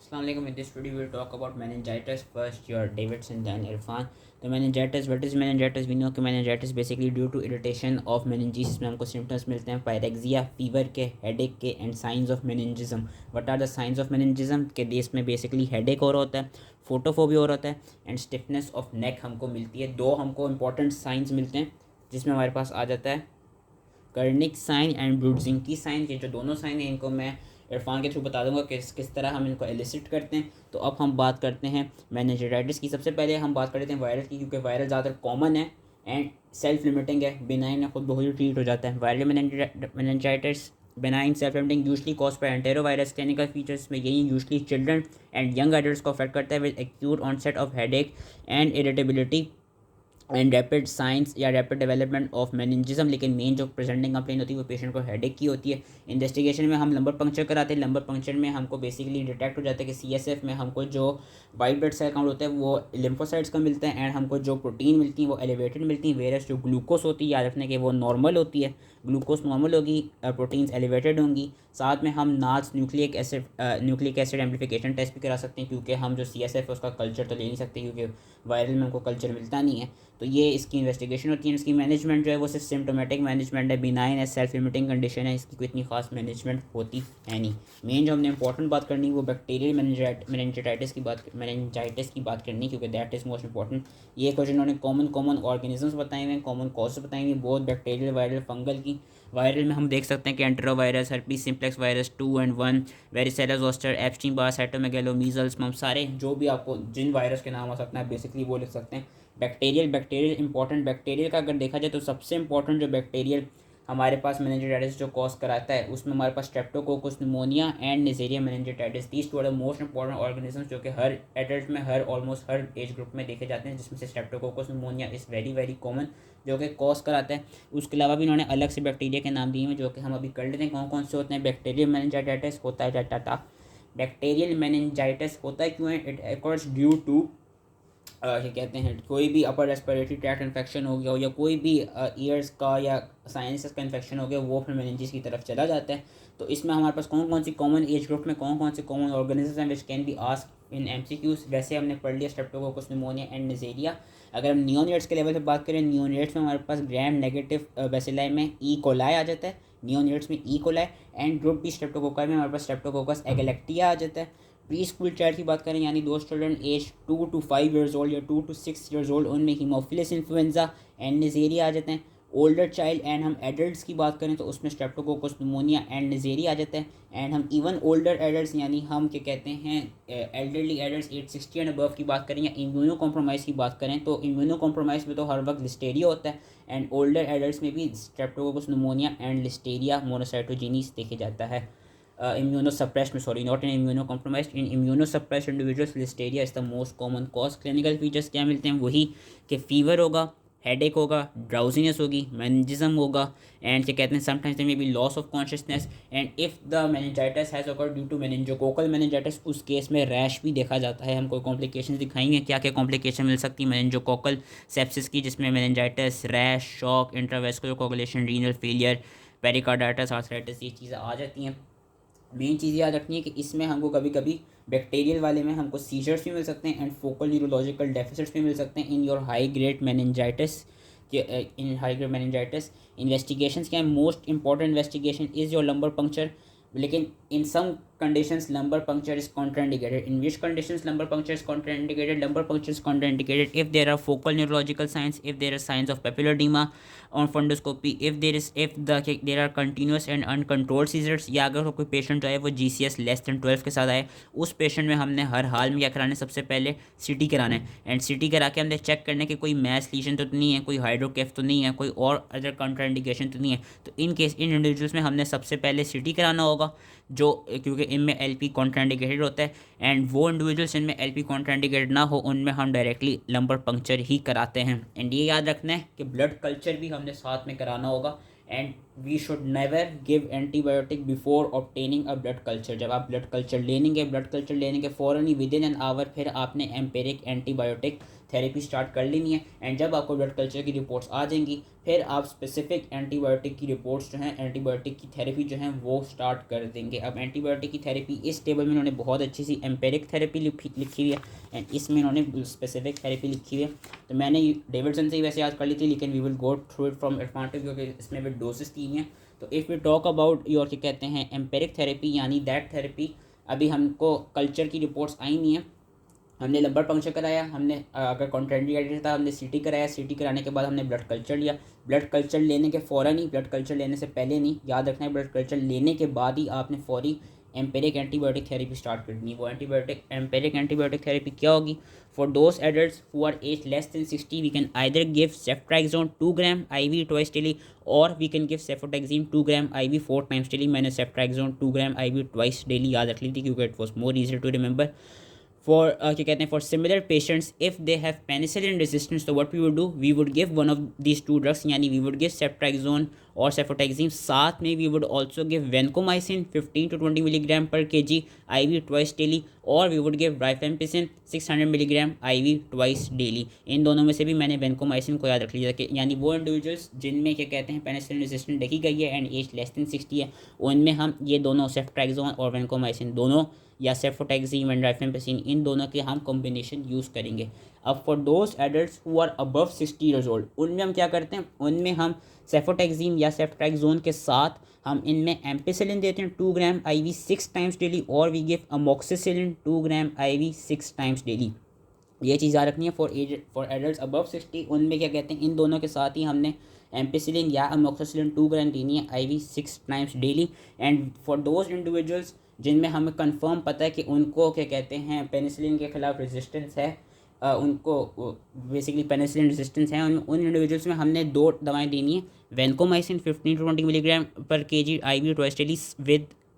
Assalamu alaikum. In this video, we will talk about meningitis. First, your Davidson, then Irfan. तो meningitis, what is meningitis? We know कि meningitis basically due to irritation of meninges में हमको symptoms मिलते हैं pyrexia, fever के, headache के and signs of meningism. What are the signs of meningism? के देश में basically headache हो रहा होता है, photophobia हो रहा होता है and stiffness of neck हमको मिलती है. दो हमको important signs मिलते हैं जिसमें हमारे पास आ जाता है कर्निक साइन एंड ब्रूडजिंकी साइन. ये जो दोनों साइन हैं इनको मैं इरफान के थ्रू बता दूंगा किस तरह हम इनको एलिसिट करते हैं. तो अब हम बात करते हैं मेनिंजाइटिस की. सबसे पहले हम बात करते हैं वायरल की, क्योंकि वायरल ज़्यादातर कॉमन है एंड सेल्फ लिमिटिंग है, बिनाइन है, खुद बहुत ही ट्रीट हो जाता है. Viral meningitis benign self limiting usually cause पर एंटेरोवायरस. क्लिनिकल फीचर्स में यही usually children and young adults को अफेक्ट करता है with acute onset of headache and irritability and rapid signs या रैपिड डेवलपमेंट ऑफ मेनिंजिज्म. लेकिन मेन जो प्रेजेंटिंग कंप्लेन होती है वो पेशेंट को हेडेक की होती है. इन्वेस्टिगेशन में हम लंबर पंक्चर कराते हैं. लंबर पंक्चर में हमको बेसिकली डिटेक्ट हो जाता है कि CSF में हमको जो वाइट ब्लड सेल काउंट होता है वो लिम्फोसाइट्स का मिलता है एंड हमको जो प्रोटीन मिलती है वो एलिवेटेड मिलती है. वेरस जो ग्लूकोस होती है याद रखने के वो नॉर्मल होती है. ग्लूकोस नॉर्मल होगी, प्रोटीन्स एलिवेटेड होंगी. साथ में हम नाच न्यूक्लिक एसिड एम्प्लीफिकेशन टेस्ट भी करा सकते हैं, क्योंकि हम जो CSF है उसका कल्चर तो ले नहीं सकते क्योंकि वायरल में हमको कल्चर मिलता नहीं है. तो ये इसकी इन्वेस्टिगेशन होती है. इसकी मैनेजमेंट जो है वो सिर्फ सिम्टोमेटिक मैनेजमेंट है, बिनाइन है, सेल्फ लिमिटिंग कंडीशन है. इसकी कोई इतनी खास मैनेजमेंट होती है नहीं. मेन जो हमने इंपॉर्टेंट बात करनी वो बैक्टीरियल मेनिंजाइटिस की बात करनी, क्योंकि दैट इज़ मोस्ट इंपॉर्टेंट. ये कुछ इन्होंने कॉमन ऑर्गेनिजम्स बताए हुए हैं, कॉमन कॉजेज बताए हुए हैं, बहुत बैक्टीरियल, वायरल, फंगल की. वायरल में हम देख सकते हैं कि enterovirus, herpes simplex virus 2 and 1, varicella zoster, Epstein Barr, cytomegalo, measles, mumps, सारे जो भी आपको जिन वायरस के नाम आ सकते हैं बेसिकली वो लिख सकते हैं. Bacterial important. बैक्टीरियल का अगर देखा जाए तो सबसे इंपॉर्टेंट जो बैक्टीरियल हमारे पास मेनिंजाइटिस जो कॉज कराता है उसमें हमारे पास streptococcus pneumoniae and Neisseria meningitidis. These two are the most important organisms जो कि हर एडल्ट में ऑलमोस्ट हर एज ग्रुप में देखे जाते हैं, जिसमें से streptococcus pneumoniae is very very common जो कि कॉज कराता है. उसके अलावा भी इन्होंने अलग से बैक्टीरिया के नाम दिए हैं जो कि हम अभी कर लेते हैं कौन कौन से होते हैं. बैक्टीरियल मेनिंजाइटिस होता है बैक्टीरियल मेनिंजाइटिस होता है क्यों है? इट अकर्स ड्यू टू क्या कहते हैं, कोई भी अपर रेस्पिरेटरी ट्रैक्ट इन्फेक्शन हो गया हो या कोई भी ईयर्स का या साइनसेस का इन्फेक्शन हो गया वो फिर मेनिंजिस की तरफ चला जाता है. तो इसमें हमारे पास कौन कौन सी कॉमन एज ग्रुप में कौन से कॉमन ऑर्गेनिजम्स हैं which can be asked in MCQs. वैसे हमने पढ़ लिया स्ट्रेप्टोकोकस निमोनिया एंड नेज़ेरिया. अगर हम नियोनेट्स के लेवल पे बात करें, नियोनेट्स में हमारे पास ग्राम नेगेटिव बेसिलाई में ई कोलाई आ जाता है. नियोनेट्स में E coli and group B streptococci में हमारे पास स्ट्रेप्टोकोकस एगलेक्टिया आ जाता है. प्री स्कूल चाइल्ड की बात करें यानी दो children as 2 to 5 years old या 2 to 6 years old, उनमें हीमोफिलस इन्फ्लुएंजा एंड नेज़ेरिया आ जाते हैं. ओल्डर चाइल्ड एंड हम एडल्ट्स की बात करें तो उसमें स्ट्रेप्टोकोकस निमोनिया एंड नेज़ेरिया आ जाता है. एंड हम इवन ओल्डर एडल्ट्स यानी हम क्या कहते हैं elderly adults age 60 and above की बात करें या इम्यूनो कॉम्प्रोमाइज़ की बात करें तो इम्यूनो कॉम्प्रोमाइज़ में तो हर वक्त लिस्टेरिया होता है एंड ओल्डर एडल्ट्स में भी स्ट्रेप्टोकोकस निमोनिया एंड लिस्टेरिया मोनोसाइटोजेनिस देखे जाता है. Immunosuppressed में not in immunocompromised, in immunosuppressed individuals listeria is the most common cause. clinical features क्या मिलते हैं? वही कि फीवर होगा, हेडेक होगा, ड्राउजीनेस होगी, मेनिंजिज्म होगा एंड क्या कहते हैं sometimes there may be loss of consciousness. And if the meningitis has occurred due to meningococcal meningitis उस केस में रैश भी देखा जाता है. हम कोई कॉम्प्लिकेशन दिखाएंगे क्या क्या कॉम्प्लिकेशन मिल सकती है मेनिंजोकोकल सेप्सिस की, जिसमें meningitis, rash, shock, intravascular coagulation, renal failure, pericarditis, arthritis, ये चीज़ें आ जाती हैं. मेन चीज़ याद रखनी है कि इसमें हमको कभी कभी बैक्टीरियल वाले में हमको सीजर्स भी मिल सकते हैं एंड फोकल न्यूरोलॉजिकल डेफिसिट्स भी मिल सकते हैं in your high grade meningitis. Investigations क्या है? Most important investigation is your lumbar puncture. लेकिन इन सम conditions lumbar puncture is contraindicated. In which conditions lumbar puncture is contraindicated? Lumbar puncture is contraindicated if there are focal neurological signs, if there are signs of papillar edema on fundoscopy, if there are continuous and uncontrolled seizures, या अगर कोई patient जो है वो GCS less than 12 के साथ आए उस पेशेंट में हमने हर हाल में क्या कराना है? सबसे पहले CT कराना है एंड CT करा के हमने चेक करना है कि कोई मैस लीजन तो नहीं है, कोई हाइड्रोकेफ तो नहीं है, कोई और अदर कंट्राइंडिकेशन तो नहीं है. तो इन इंडिविजुअल्स में हमने सबसे पहले CT कराना होगा जो क्योंकि इनमें LP कॉन्ट्राइंडिकेटेड होता है एंड वो इंडिविजुअल्स इनमें LP कॉन्ट्राइंडिकेटेड ना हो उनमें हम डायरेक्टली लंबर पंक्चर ही कराते हैं. एंड ये याद रखना है कि ब्लड कल्चर भी हमने साथ में कराना होगा and we should never give antibiotic before obtaining a blood culture. जब आप ब्लड कल्चर लेंगे, ब्लड कल्चर लेने के फ़ौरन ही विद इन एन आवर फिर आपने एम्पेरिक एंटीबायोटिक थेरेपी स्टार्ट कर लेनी है। एंड जब आपको ब्लड कल्चर की रिपोर्ट्स आ जाएंगी फिर आप स्पेसिफिक एंटीबायोटिक की रिपोर्ट्स जो हैं, एंटीबायोटिक की थेरेपी जो है वो स्टार्ट कर देंगे। अब एंटीबायोटिक की थेरेपी इस टेबल में इन्होंने बहुत अच्छी सी एम्पेरिक थेरेपी लिखी हुई है एंड इसमें इन्होंने स्पेसिफिक थेरेपी लिखी हुई है। तो मैंने डेविडसन से ही वैसे याद कर ली थी, लेकिन we will go through it from advantage क्योंकि इसमें भी डोसेस दी हैं। तो if we talk about your क्या कहते हैं एम्पेरिक थेरेपी, यानी दैट थेरेपी, अभी हमको कल्चर की रिपोर्ट्स आई नहीं है, हमने लंबर पंक्चर कराया, हमने अगर कॉन्ट्राइंडिकेटेड था हमने सीटी कराया, सीटी कराने के बाद हमने ब्लड कल्चर लिया। ब्लड कल्चर लेने के फ़ौरन ही, ब्लड कल्चर लेने से पहले नहीं, याद रखना है ब्लड कल्चर लेने के बाद ही आपने फौरी एम्पेरिक एंटीबायोटिक थेरेपी स्टार्ट करनी है। वो एम्पेरिक एंटीबायोटिक थेरेपी क्या होगी? For those adults who are age less than 60 we can either give ceftriaxone 2 gram IV twice daily और we can give cefotaxime 2 gram IV 4 times daily. मैंने ceftriaxone 2 gram IV twice daily याद रख ली थी क्योंकि it was more easy to remember. For क्या कहते हैं for similar patients if they have penicillin resistance, तो what we would do, we would give one of these two drugs, यानी वी वुड गिव सेफ्ट्राक्सोन और cefotaxime, साथ में we would also give vancomycin 15 to 20 milligram पर kg IV twice daily और we would give rifampicin 600 milligram IV twice daily. इन दोनों में से भी मैंने वेंकोमाइसिन को याद रख लिया कि यानी वो इंडिविजुअल्स जिनमें क्या कहते हैं पेनिसिलिन रेजिस्टेंट देखी गई है एंड एज लेस देन 60 है, उनमें हम ये दोनों सेफ्ट्राक्सोन और वेंकोमाइसिन दोनों या सेफोटैक्सिन एंड राइफेम्पिसिन इन दोनों के हम कॉम्बिनेशन यूज़ करेंगे। अब for those adults who are above 60 years old, उनमें हम क्या करते हैं, उनमें हम सेफोटैक्सिन या सेफ्ट्राक्सोन के साथ हम इनमें एम्पिसिलिन देते हैं 2 ग्राम IV 6 टाइम्स डेली और we give amoxicillin 2 gram IV 6 times daily. ये चीज़ याद रखनी है। फॉर एडल्ट्स अबव 60 उनमें क्या कहते हैं, इन दोनों के साथ ही हमने एम्पिसिलिन या अमोक्सिसिलिन 2 ग्राम देनी है IV 6 times daily. And for those individuals जिनमें हमें कंफर्म पता है कि उनको क्या कहते हैं पेनिसिलिन के खिलाफ रेजिस्टेंस है, उनको बेसिकली पेनिसिलिन रेजिस्टेंस है, उन इंडिविजुअल्स में हमने 2 दवाएं देनी है, वेंकोमाइसिन 15 to 20 मिलीग्राम पर kg IV twice daily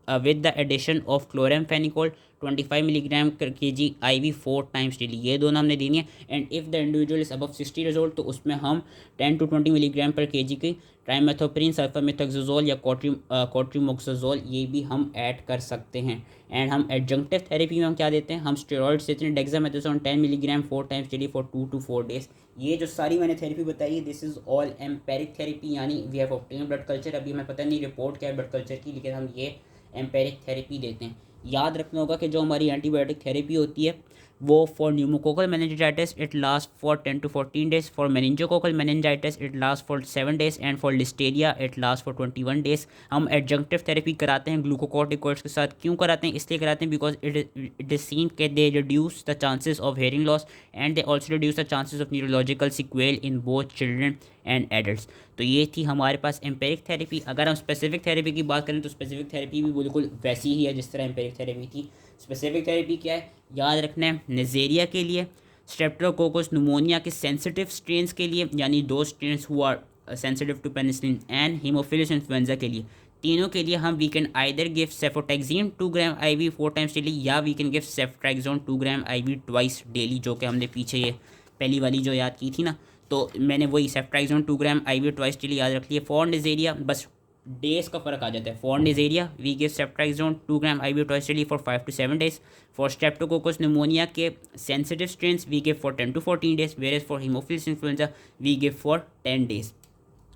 with the addition of chloramphenicol 25 milligram kg IV 4 times daily. ये दोनों हमने देनी है। And if the individual is above 60 years old तो उसमें हम 10 to 20 मिलीग्राम पर kg की ट्राइमेथोप्रिन सल्फामेथोक्सोजोल या कोट्रीमोक्सोजोल ये भी हम ऐड कर सकते हैं। एंड हम एडजंक्टिव थेरेपी में हम क्या देते हैं, हम स्टेरॉइड्स देते हैं, dexamethasone 10 milligram 4 times daily for 2 to 4 days. ये जो सारी मैंने थेरेपी बताई है this is all empiric therapy, यानी we have obtain blood culture. अभी हमें पता नहीं रिपोर्ट क्या है ब्लड कल्चर की, लेकिन हम ये एम्पेरिक थेरेपी देते हैं। याद रखना होगा कि जो हमारी एंटीबायोटिक थेरेपी होती है वो for pneumococcal meningitis it last for 10 to 14 days, for meningococcal meningitis it last for 7 days and for Listeria it last for 21 days. हम एडजंक्टिव थेरेपी कराते हैं ग्लूकोकॉर्टिकॉइड्स के साथ। क्यों कराते हैं? इसलिए कराते हैं बिकॉज इट इज सीन के they reduce the chances of hearing loss and they also reduce the chances of neurological sequel in both children and adults. तो ये थी हमारे पास एम्पेरिक थेरेपी। अगर हम स्पेसिफिक थेरेपी की बात करें तो स्पेसिफिक थेरेपी भी बिल्कुल वैसी ही है जिस तरह एम्पेरिक थेरेपी थी। स्पेसिफिक थेरेपी क्या है याद रखना है, नेजेरिया के लिए, स्ट्रेप्टोकोकस न्यूमोनिया के सेंसिटिव स्ट्रेन्स के लिए यानी दो strains who are sensitive to penicillin and Haemophilus influenzae के लिए, तीनों के लिए हम we can either give cefotaxime 2 gram IV 4 times daily या we can give ceftriaxone 2 gram IV twice daily, जो कि हमने पीछे ये पहली वाली जो याद की थी ना, तो मैंने वही सेफ्ट्राक्सोन 2 ग्राम IV ट्वाइस डेली याद रख लिया। फॉर नेजेरिया बस डेज का फ़र्क आ जाता है। For Neisseria we give ceftriaxone 2 gram IV twice daily for 5 to 7 days. For Streptococcus pneumoniae के sensitive strains we give for 10 to 14 days, whereas for Haemophilus influenzae we give for 10 days.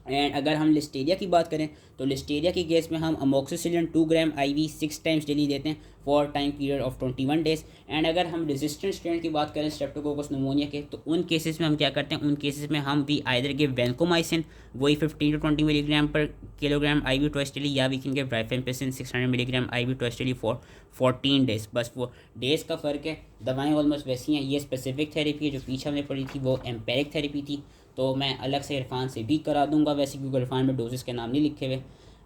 And अगर हम Listeria की बात करें तो Listeria की case में हम amoxicillin 2 gram IV 6 times daily देते हैं for time period of 21 days. And अगर हम रेजिस्टेंट स्ट्रेन की बात करें स्ट्रेप्टोकोकस न्यूमोनिया के, तो उन केसेस में हम क्या करते हैं, उन केसेस में हम वी आइदर गिव वेंकोमाइसिन वही 15 to 20 मिलीग्राम पर किलोग्राम IV ट्वाइस डेली या we can give rifampicin 600 milligram IV twice daily for 14 days. बस वो डेज का फ़र्क है, दवाएँ ऑलमोस्ट वैसी हैं। ये स्पेसिफिक थेरेपी है, जो पीछे हमने पढ़ी थी वो एम्पेरिक थेरेपी थी। तो मैं अलग से इरफान से भी करा दूंगा वैसे, क्योंकि इरफान में डोजेस के नाम नहीं लिखे हुए।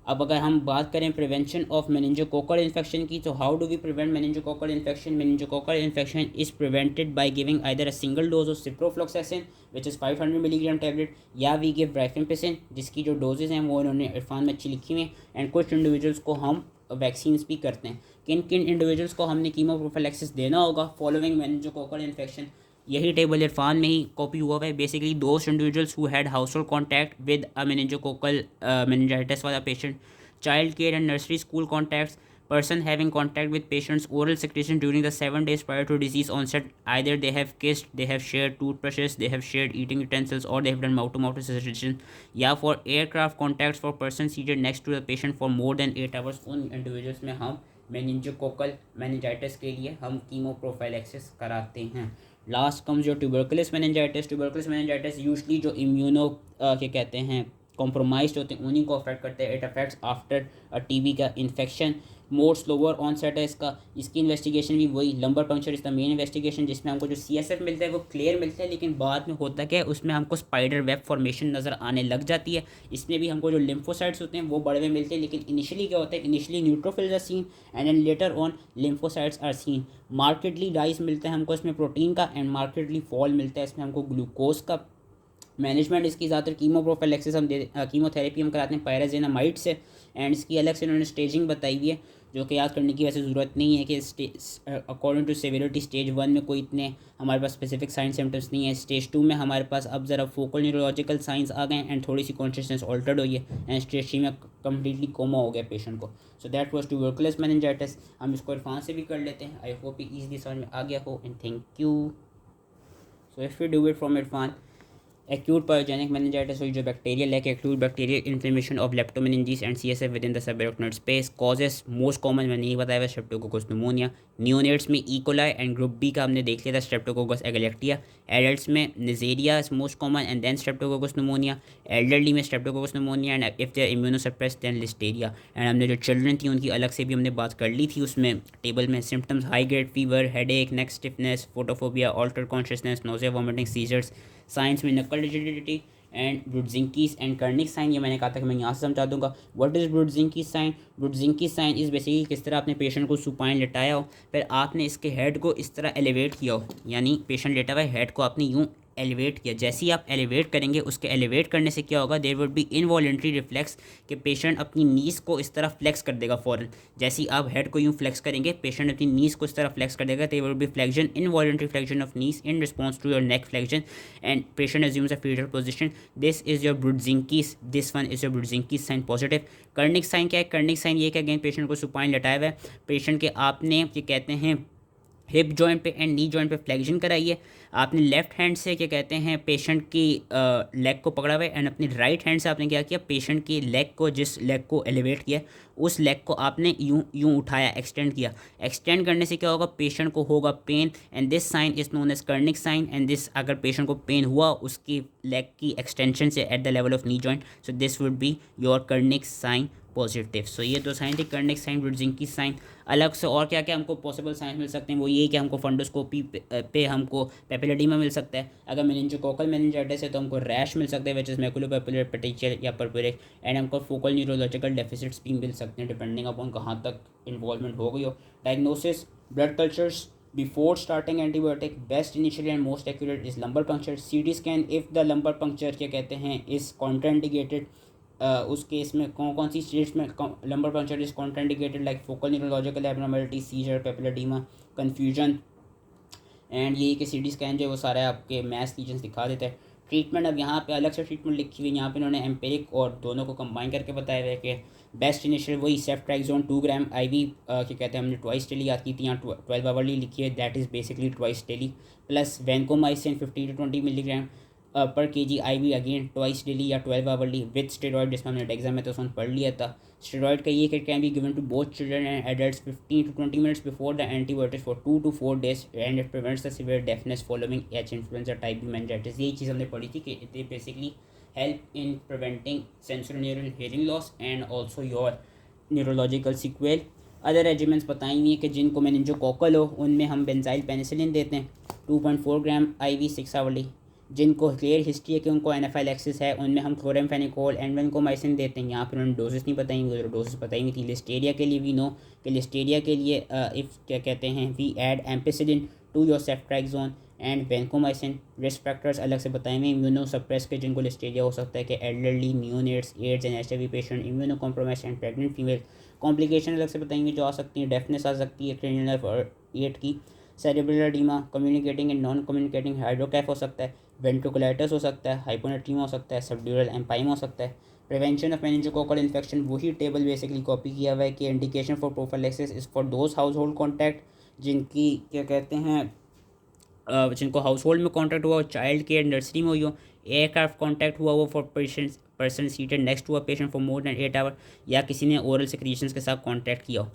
अब अगर हम बात करें प्रिवेंशन ऑफ मेनिंजोकोकल इन्फेक्शन की, तो how do we prevent meningococcal infection? Meningococcal infection is prevented by giving either a single dose of ciprofloxacin which is 500 milligram tablet, या वी गिव राइफेम्पिसिन जिसकी जो डोजेज हैं वो इन्होंने इरफान में अच्छी लिखी हुई हैं। एंड कुछ इंडिविजुअल्स को हम वैक्सीन्स भी करते हैं। किन किन इंडिविजुअल्स को हमने कीमो प्रोफिलैक्सिस देना होगा फॉलोइंग मेनिंजोकोकल इन्फेक्शन? यही टेबल इरफान में ही कॉपी हुआ है। Basically those individuals who had house hold contact with a meningococcal meningitis वाला patient, child care and nursery school contacts, person having contact with patient's oral secretion during the 7 days prior to disease onset, either they have kissed, they have shared toothbrushes, they have shared eating utensils, or they have done mouth to mouth resuscitation. या for aircraft contacts for person seated next to the patient for more than 8 hours, उन individuals में हम meningococcal meningitis के लिए हम chemo prophylaxis कराते हैं। Last comes जो tubercular meningitis. Tubercular meningitis usually जो इम्यूनो क्या कहते हैं कॉम्प्रोमाइज होते हैं उन्हीं को अफेक्ट करते हैं। इट अफेक्ट्स आफ्टर टीबी का इन्फेक्शन। मोर स्लोअर ऑनसेट है इसका। इसकी इन्वेस्टिगेशन भी वही lumbar puncture is the main investigation, जिसमें हमको जो CSF मिलता है वो क्लियर मिलता है, लेकिन बाद में होता क्या है उसमें हमको स्पाइडर वेब फॉर्मेशन नज़र आने लग जाती है। इसमें भी हमको जो लिम्फोसाइट्स होते हैं वो बड़े में मिलते हैं, लेकिन इनिशियली क्या होता है, initially neutrophils are seen and then later on lymphocytes are seen. Markedly rise मिलता है हमको इसमें प्रोटीन का, एंड मार्केटली फॉल मिलता है इसमें हमको ग्लूकोज का। मैनेजमेंट इसकी ज़्यादातर कीमो प्रोफाइलैक्सिस हम कीमोथेरेपी हम कराते हैं पायराजेनामाइड से, एंड इसकी अलग से उन्होंने स्टेजिंग बताई हुई है जो कि याद करने की वैसे ज़रूरत नहीं है कि अकॉर्डिंग टू सेवेरिटी स्टेज 1 में कोई इतने हमारे पास स्पेसिफिक साइन सिम्टम्स नहीं है। स्टेज 2 में हमारे पास अब ज़रा फोकल न्यूरोलॉजिकल साइंस आ गए एंड थोड़ी सी कॉन्शियसनेस ऑल्टर्ड हुई है, एंड स्टेज 3 में कम्प्लीटली कोमा हो गया पेशेंट को। So that was tubercular meningitis. हम इसको इरफान से भी कर लेते हैं। आई होप ये ईजिली समझ में आ गया हो, and thank you. So if you do it from Irfan, acute pyogenic meningitis जो bacterial like acute bacterial inflammation of leptomeninges and CSF within the subarachnoid space causes most common मैंने नहीं बताया हुआ स्ट्रेप्टोकोकस pneumonia। नियोनेट्स में E. coli and group B का हमने देख लिया था स्ट्रेप्टोकोकस एगलेक्टिया। एडल्ट्स में Neisseria is most common and then Streptococcus pneumonia। Elderly में Streptococcus pneumonia and if they are immunosuppressed then Listeria. And हमने जो चिल्ड्रन थी उनकी अलग से भी हमने बात कर ली थी उसमें टेबल में। Symptoms high grade fever, headache, neck stiffness, photophobia, alter consciousness, nausea, vomiting, seizures. Signs में nuchal rigidity and Brudzinski's and Kernig sign. ये मैंने कहा था कि मैं यहाँ से समझा दूंगा। What is Brudzinski sign? Brudzinski sign is basically किस तरह आपने पेशेंट को सुपाइन लेटाया हो, फिर आपने इसके हेड को इस तरह एलिवेट किया हो, यानी पेशेंट लेटा हुआ है हेड को आपने यूँ एलिवेट किया। जैसे ही आप एलिवेट करेंगे उसके एलिवेट करने से क्या होगा, there would be involuntary reflex कि पेशेंट अपनी नीज़ को इस तरह फ्लेक्स कर देगा फ़ौरन। जैसे ही आप हेड को यूँ फ्लेक्स करेंगे पेशेंट अपनी नीज़ को इस तरह फ्लेक्स कर देगा। There would be flexion, involuntary flexion of knees in response to your neck flexion and patient assumes a fetal position. This is your Brudzinski's, this one is your Brudzinski's sign positive. Kernig sign क्या है? Kernig sign ये कि again patient को supine लटाया हुआ है, patient के आपने ये कहते हैं हिप जॉइंट पे एंड नी जॉइंट पे फ्लेक्शन कराइए। आपने लेफ्ट हैंड से क्या कहते हैं पेशेंट की लेग को पकड़ा हुआ है, एंड अपनी राइट हैंड से आपने क्या किया, पेशेंट की लेग को, जिस लेग को एलिवेट किया उस लेग को आपने यूं यूं उठाया, एक्सटेंड किया। एक्सटेंड करने से क्या होगा, पेशेंट को होगा pain, and this sign is known as Kernig sign. And this अगर पेशेंट को पेन हुआ उसकी लेग की एक्सटेंशन से at the level of knee joint, so this would be your Kernig sign positive. So ये दो साइन थे, Kernig sign, Brudzinski sign. अलग से और क्या क्या हमको पॉसिबल साइन मिल सकते हैं, वो ये कि हमको फंडोस्कोपी पे हमको पेपिलोडीमा मिल सकता है। अगर मेनिंजोकोकल मेनिंजाइटिस है तो हमको रैश मिल सकता है विच इज़ मैकुलोपेपुलर पेटिशियल या पर्पुरिक, एंड हमको फोकल न्यूरोलॉजिकल डेफिसिट्स भी मिल सकते हैं डिपेंडिंग अपॉन कहाँ तक इन्वॉल्वमेंट हो गई हो। Diagnosis, blood cultures before starting antibiotic, best initially and most accurate is lumbar puncture। CT scan if the lumbar puncture क्या कहते हैं is contraindicated, उस केस में कौन कौन सी स्टेट्स में lumbar puncture is contraindicated, like focal neurological abnormality, seizure, papilloedema, confusion, and यही कि CT स्कैन जो है वो सारे आपके मैस लीजन्स दिखा देता है। ट्रीटमेंट अब यहाँ पे अलग से ट्रीटमेंट लिखी हुई है, यहाँ पे उन्होंने एम्पेरिक और दोनों को कंबाइन करके बताया हुआ है कि बेस्ट इनिशियल वही सेफ्ट्रैक्सोन 2 ग्राम IV क्या कहते हैं हमने ट्वाइस डेली याद की थी, यहाँ 12 आवरली लिखी है, that is basically twice daily, plus vancomycin 15 to 20 milligram पर kg IV again twice daily या 12 आवरली विद स्टेरॉइड, जिसमें हमने एग्जाम में तो उसमें पढ़ लिया था। स्टेरॉइड का ये कि can be given to both children and adults 15 to 20 minutes before the antibiotics for 2 to 4 days and it prevents the severe deafness following H influenza type B meningitis. यही चीज़ हमने पढ़ी थी कि it basically help in preventing sensorial hearing loss and also your neurological sequel. Other regiments बताई हुई है कि जिनको मेनिंजोकोकल हो उनमें हम बेंजाइल पेनिसिलिन देते हैं 2.4 ग्राम IV 6 आवरली। जिनको क्लियर हिस्ट्री है कि उनको एनाफाइलैक्सिस है उनमें हम क्लोरेमफेनिकोल एंड वैंकोमाइसिन देते हैं। यहाँ पर उन्होंने डोजेस नहीं बताई, वो डोजेस बताई हुई थी। लिस्टेरिया के लिए वी नो कि लिस्टेरिया के लिए इफ़ क्या कहते हैं we add ampicillin to your ceftriaxone and vancomycin. Risk factors अलग से बताए हुए, इम्यूनो सप्रेस के जिनको लिस्टेरिया हो सकता है कि elderly, neonates, AIDS and HIV patient, immuno compromise and pregnant female. Complication अलग से बताएंगे जो आ सकती हैं, डेफनेस आ सकती है क्रेनियल नर्व और एट की। Cerebral oedema, communicating and non communicating hydrocephalus हो सकता है, वेंट्रिकुलाइटिस हो सकता है, हाइपोनेट्रीमा हो सकता है, सबड्यूरल एम्पाइमा हो सकता है। प्रिवेंशन ऑफ मेनिंजोकोकल इन्फेक्शन, वही टेबल बेसिकली कॉपी किया हुआ है कि indication for prophylaxis is for those house hold contact जिनकी क्या कहते हैं जिनको हाउस होल्ड में कॉन्टैक्ट हुआ हो, चाइल्ड केयर नर्सरी में हुई हो, एयरक्राफ्ट कॉन्टैक्ट हुआ हो for person seated next to a patient for more than 8 hour, या किसी ने ओरल सिक्रीशंस के साथ कॉन्टैक्ट किया हो।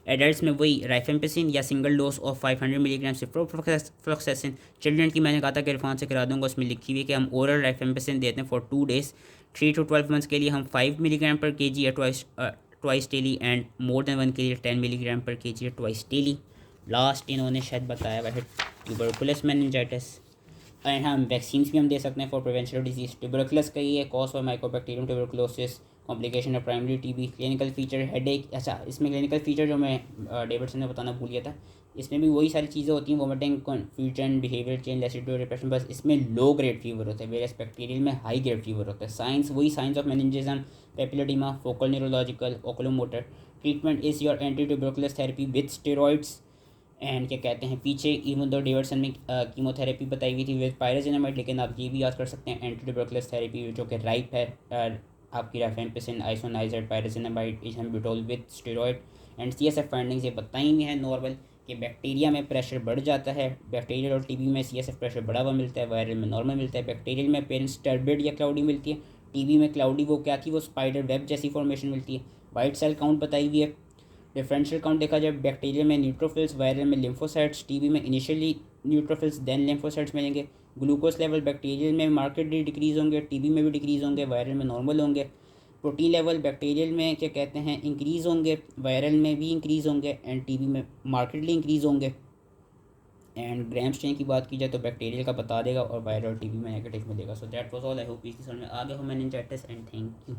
एडल्ट्स में वही राइफेम्पिसिन या single dose of 500 milligram ciprofloxacin. Children की मैंने कहा था कि इरफान से करा दूंगा, उसमें लिखी हुई है कि हम ओरल राइफेम्पिसिन देते हैं फॉर 2 days। 3 to 12 मंथ्स के लिए हम 5 मिलीग्राम पर के जी या twice daily, and more than 1 के लिए 10 मिलीग्राम पर के जी या ट्वाइस डेली। लास्ट इन्होंने शायद बताया वह ट्यूबरकुलस मेनिंजाइटिस। एंड हम वैक्सीन्स भी हम दे सकते हैं for prevention of disease. Tubercular का ये cause for mycobacterium tuberculosis, complication of primary TB, clinical feature headache. अच्छा, इसमें क्लिनिकल फीचर जो मैं डेविडसन ने बताना भूल गया था, इसमें भी वही सारी चीज़ें होती हैं, वोमिटिंग, कन्फ्यूजन, बिहेवियर चेंज, लेसिडिटी, डिप्रेशन। बस इसमें लो ग्रेड फीवर होता है, वेरियस बैक्टीरियल में हाई ग्रेड फीवर होता है। साइंस वही signs of meningism, papilloedema, focal neurological, oculomotor. Treatment is your anti tuberculous therapy with steroids. And क्या कहते हैं, पीछे इवन दो डेविडसन में कीमोथेरेपी बताई हुई थी विद पायराजिनामाइड, लेकिन आप ये भी याद कर सकते हैं एंटी ट्यूबरकुलस थेरेपी जो कि राइप है, आपकी rifampicin, isoniazid, pyrazinamide, ethambutol with steroid. And CSF findings ये बताई हुई हैं नॉर्मल कि बैक्टीरिया में प्रेशर बढ़ जाता है। बैक्टीरियल और टीबी में CSF प्रेशर बढ़ा हुआ मिलता है, वायरल में नॉर्मल मिलता है। बैक्टीरियल में पेरेंट्स टर्बिड या क्लाउडी मिलती है, टीबी में क्लाउडी वो क्या थी, वो स्पाइडर वेब जैसी फॉर्मेशन मिलती है। वाइट सेल काउंट बताई हुई है। डिफरेंशियल काउंट देखा जाए, बैक्टीरिया में न्यूट्रोफिल्स, वायरल में लिम्फोसाइट्स, टीबी में इनिशियली न्यूट्रोफिल्स देन लिम्फोसाइट्स मिलेंगे। ग्लूकोज लेवल बैक्टीरियल में मार्केटली डिक्रीज़ होंगे, टीबी में भी डिक्रीज़ होंगे, वायरल में नॉर्मल होंगे। प्रोटीन लेवल बैक्टीरियल में क्या कहते हैं इंक्रीज़ होंगे, वायरल में भी इंक्रीज़ होंगे, एंड टीबी में मार्केटली इंक्रीज़ होंगे। एंड ग्राम स्ट्रेन की बात की जाए तो बैक्टीरियल का बता देगा और वायरल और टीबी में नेगेटिव मिलेगा। सो that was all. I hope इसकी समझ में आ गया हो मेनिंजाइटिस, एंड थैंक यू।